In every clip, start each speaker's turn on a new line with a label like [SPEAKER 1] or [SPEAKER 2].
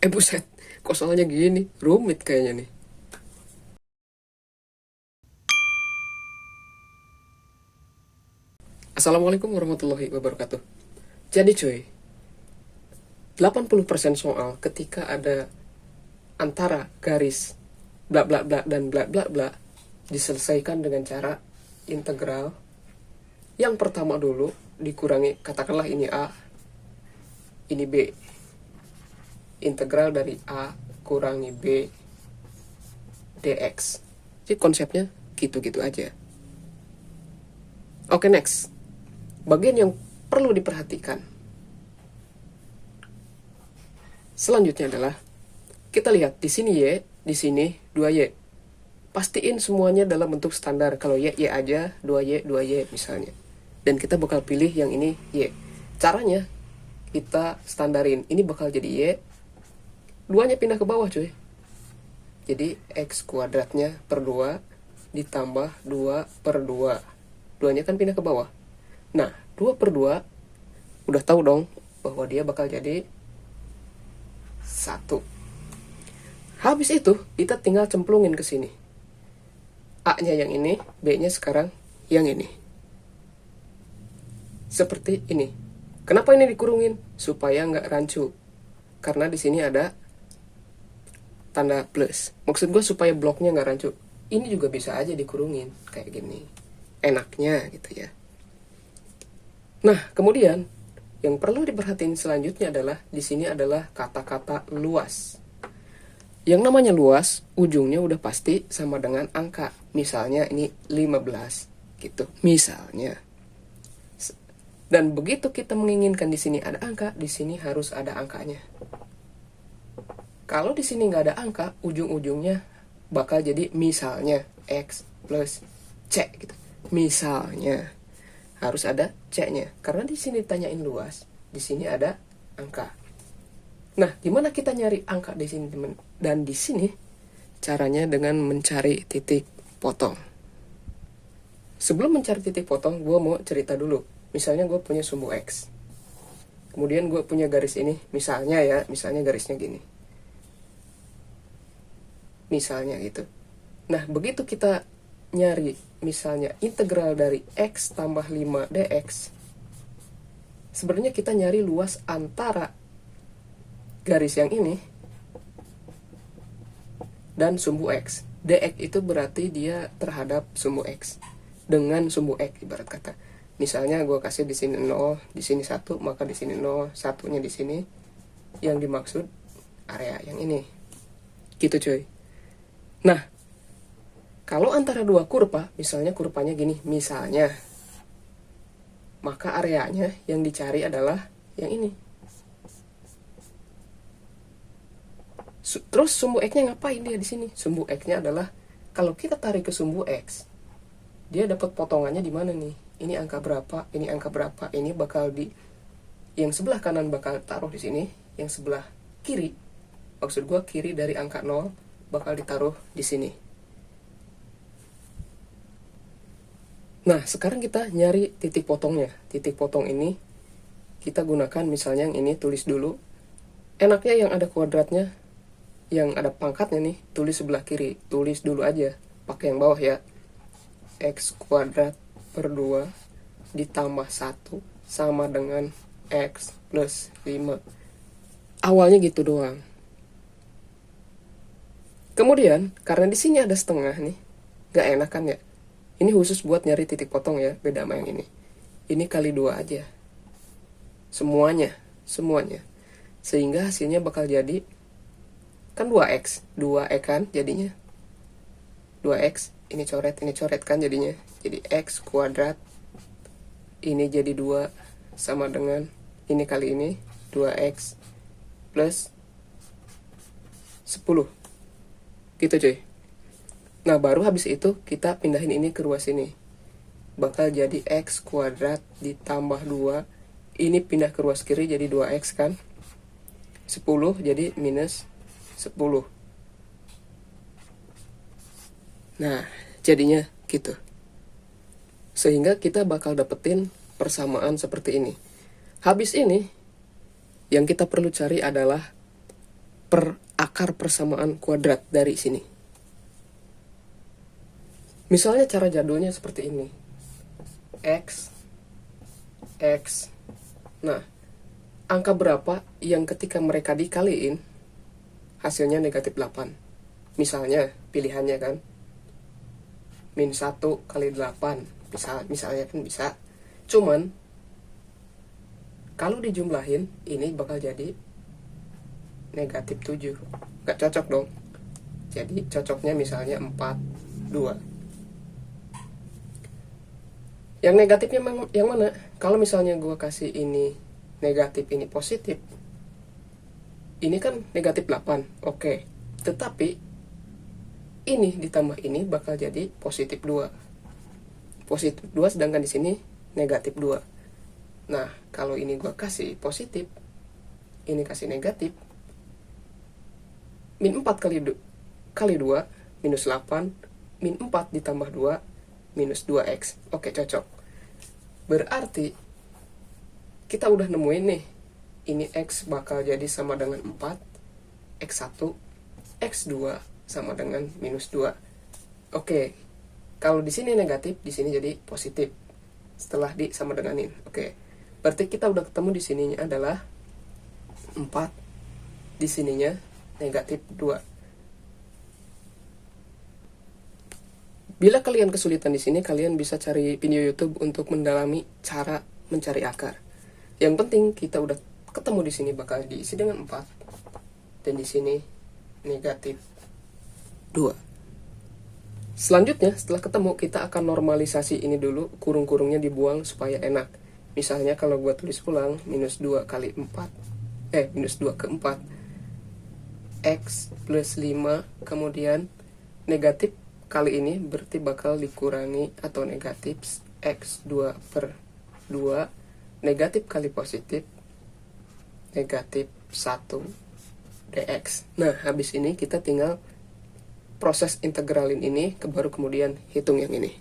[SPEAKER 1] Buset, kok soalnya gini? Rumit kayaknya nih. Assalamualaikum warahmatullahi wabarakatuh. Jadi cuy, 80% soal ketika ada antara garis bla bla bla dan bla bla bla diselesaikan dengan cara integral. Yang pertama dulu dikurangi, katakanlah ini A, ini B. Integral dari A kurangi B dx. Jadi konsepnya gitu-gitu aja. Oke, next. Bagian yang perlu diperhatikan selanjutnya adalah kita lihat di sini Y, di sini 2Y. Pastiin semuanya dalam bentuk standar. Kalau Y, Y aja, 2Y, 2Y misalnya. Dan kita bakal pilih yang ini Y. Caranya kita standarin. Ini bakal jadi Y. 2-nya pindah ke bawah cuy. Jadi X kuadratnya per 2 ditambah 2 per 2. 2-nya kan pindah ke bawah. Nah, 2 per 2 udah tahu dong bahwa dia bakal jadi 1. Habis itu kita tinggal cemplungin ke sini. A-nya yang ini, B-nya sekarang yang ini. Seperti ini. Kenapa ini dikurungin? Supaya nggak rancu. Karena di sini ada tanda plus. Maksud gue supaya bloknya nggak rancu. Ini juga bisa aja dikurungin kayak gini. Enaknya gitu ya. Nah, kemudian yang perlu diperhatiin selanjutnya adalah di sini adalah kata-kata luas. Yang namanya luas, ujungnya udah pasti sama dengan angka. Misalnya ini 15 gitu. Misalnya. Dan begitu kita menginginkan di sini ada angka, di sini harus ada angkanya. Kalau di sini nggak ada angka, ujung-ujungnya bakal jadi misalnya X plus C gitu. Misalnya harus ada C-nya. Karena di sini ditanyain luas, di sini ada angka. Nah, gimana kita nyari angka di sini, teman? Dan di sini caranya dengan mencari titik potong. Sebelum mencari titik potong, gue mau cerita dulu. Misalnya gue punya sumbu X. Kemudian gue punya garis ini, misalnya ya, misalnya garisnya gini. Misalnya gitu. Nah, begitu kita nyari misalnya integral dari X tambah 5 dx, sebenarnya kita nyari luas antara garis yang ini dan sumbu X. Dx itu berarti dia terhadap sumbu X dengan sumbu X ibarat kata. Misalnya gue kasih di sini 0, di sini 1, maka di sini 0, satunya di sini. Yang dimaksud area yang ini. Gitu cuy. Nah, kalau antara dua kurva, misalnya kurvanya gini, misalnya, maka areanya yang dicari adalah yang ini. Terus sumbu X-nya ngapain dia di sini? Sumbu X-nya adalah kalau kita tarik ke sumbu X, dia dapat potongannya di mana nih? Ini angka berapa? Ini angka berapa? Ini bakal di yang sebelah kanan bakal taruh di sini, yang sebelah kiri, maksud gua kiri dari angka 0 bakal ditaruh di sini. Nah, sekarang kita nyari titik potongnya. Titik potong ini kita gunakan misalnya yang ini, tulis dulu. Enaknya yang ada kuadratnya, yang ada pangkatnya nih, tulis sebelah kiri. Tulis dulu aja, pakai yang bawah ya. X kuadrat per 2 ditambah 1 sama dengan X plus 5. Awalnya gitu doang. Kemudian, karena di sini ada setengah nih, gak enak kan ya? Ini khusus buat nyari titik potong ya, beda sama yang ini. Ini kali 2 aja. Semuanya. Sehingga hasilnya bakal jadi kan 2x, 2x kan jadinya 2x, ini coret kan jadinya jadi x kuadrat, ini jadi 2 sama dengan ini kali ini 2x plus 10 gitu cuy. Nah, baru habis itu kita pindahin ini ke ruas ini, bakal jadi x kuadrat ditambah 2, ini pindah ke ruas kiri jadi 2x kan, 10 jadi minus 10. Nah, jadinya gitu. Sehingga kita bakal dapetin persamaan seperti ini. Habis ini, yang kita perlu cari adalah per akar persamaan kuadrat dari sini. Misalnya cara jadulnya seperti ini. X. Nah, angka berapa yang ketika mereka dikaliin hasilnya negatif 8? Misalnya, pilihannya kan. Min 1 kali 8. Misalnya kan bisa. Cuman, kalau dijumlahin, ini bakal jadi negatif 7. Gak cocok dong. Jadi, cocoknya misalnya 4, 2. Yang negatifnya yang mana? Kalau misalnya gue kasih ini negatif, ini positif, ini kan negatif 8. Oke. Tetapi ini ditambah ini bakal jadi positif 2. Positif 2 sedangkan di sini negatif 2. Nah, kalau ini gue kasih positif, ini kasih negatif, min 4 kali 2, minus 8, min 4 ditambah 2, minus 2x. Oke, cocok. Berarti kita udah nemuin nih, ini x bakal jadi sama dengan 4, x1, x2 sama dengan minus 2. Oke, kalau di sini negatif, di sini jadi positif setelah sama denganin. Oke, berarti kita udah ketemu di sininya adalah 4, di sininya negatif 2. Bila kalian kesulitan di sini, kalian bisa cari video YouTube untuk mendalami cara mencari akar. Yang penting kita udah ketemu di sini bakal diisi dengan 4 dan di sini negatif 2. Selanjutnya, setelah ketemu, kita akan normalisasi ini dulu, kurung-kurungnya dibuang supaya enak. Misalnya kalau gue tulis ulang, minus 2 kali 4, minus 2 ke 4, x plus 5, kemudian negatif kali ini berarti bakal dikurangi atau negatif x2 per 2, negatif kali positif, negatif 1 dx. Nah, habis ini kita tinggal proses integralin ini, baru kemudian hitung yang ini.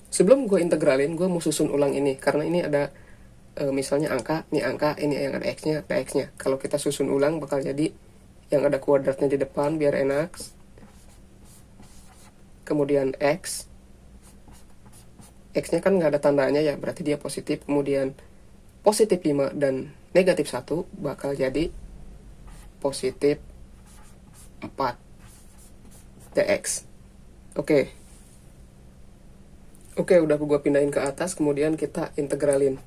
[SPEAKER 1] Sebelum gue integralin, gue mau susun ulang ini, karena ini ada misalnya angka, ini yang ada x-nya, ada x-nya. Kalau kita susun ulang bakal jadi yang ada kuadratnya di depan biar enak. Kemudian x-nya kan nggak ada tandanya ya, berarti dia positif. Kemudian positif 5 dan negatif 1 bakal jadi positif 4 dx. Oke, udah gue pindahin ke atas, kemudian kita integralin.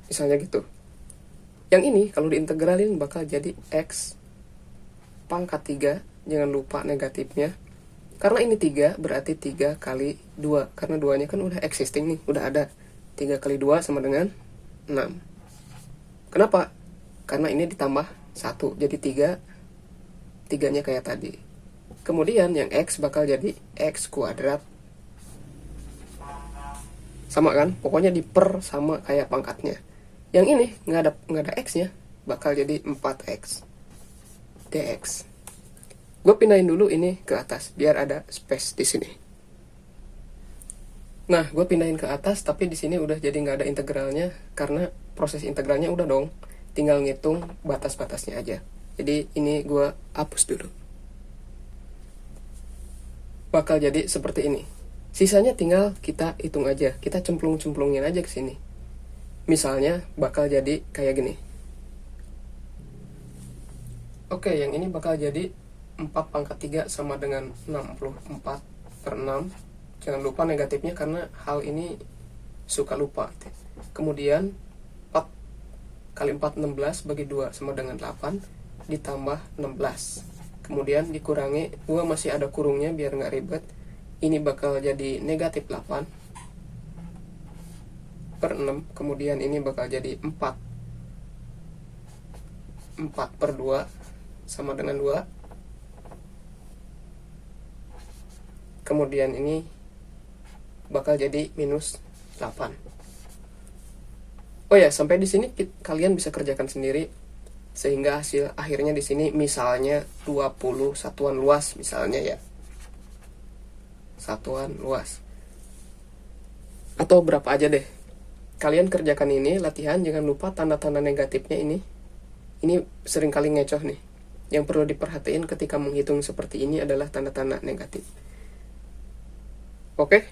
[SPEAKER 1] Misalnya gitu. Yang ini kalau diintegralin bakal jadi x pangkat 3. Jangan lupa negatifnya. Karena ini 3, berarti 3 kali 2. Karena 2-nya kan udah existing nih, udah ada. 3 kali 2 sama dengan 6. Kenapa? Karena ini ditambah 1, jadi 3-nya kayak tadi. Kemudian yang x bakal jadi x kuadrat. Sama kan? Pokoknya diper sama kayak pangkatnya. Yang ini nggak ada x-nya, bakal jadi 4x dx. Gue pindahin dulu ini ke atas biar ada space di sini. Nah, gue pindahin ke atas, tapi di sini udah jadi nggak ada integralnya karena proses integralnya udah dong. Tinggal ngitung batas-batasnya aja. Jadi ini gue hapus dulu. Bakal jadi seperti ini. Sisanya tinggal kita hitung aja. Kita cemplung-cemplungin aja ke sini. Misalnya bakal jadi kayak gini. Oke, yang ini bakal jadi 4 pangkat 3 sama dengan 64 per 6. Jangan lupa negatifnya karena hal ini suka lupa. Kemudian 4 kali 4 16 bagi 2 sama dengan 8 ditambah 16. Kemudian dikurangi, gua masih ada kurungnya biar nggak ribet. Ini bakal jadi negatif 8 per 6. Kemudian ini bakal jadi 4 per 2 sama dengan 2. Kemudian ini bakal jadi minus 8. Oh ya, sampai di sini kalian bisa kerjakan sendiri sehingga hasil akhirnya di sini misalnya 20 satuan luas misalnya ya. Satuan luas. Atau berapa aja deh. Kalian kerjakan ini latihan, jangan lupa tanda-tanda negatifnya ini Ini seringkali ngecoh nih. Yang perlu diperhatiin ketika menghitung seperti ini adalah tanda-tanda negatif. Oke?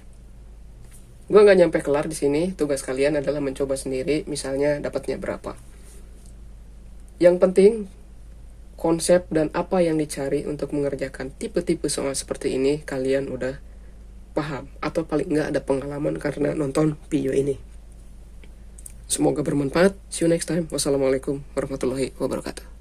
[SPEAKER 1] Gue nggak nyampe kelar di sini. Tugas kalian adalah mencoba sendiri, misalnya dapatnya berapa. Yang penting, konsep dan apa yang dicari untuk mengerjakan tipe-tipe soal seperti ini kalian udah paham, atau paling nggak ada pengalaman karena nonton video ini. Semoga bermanfaat. See you next time. Wassalamualaikum warahmatullahi wabarakatuh.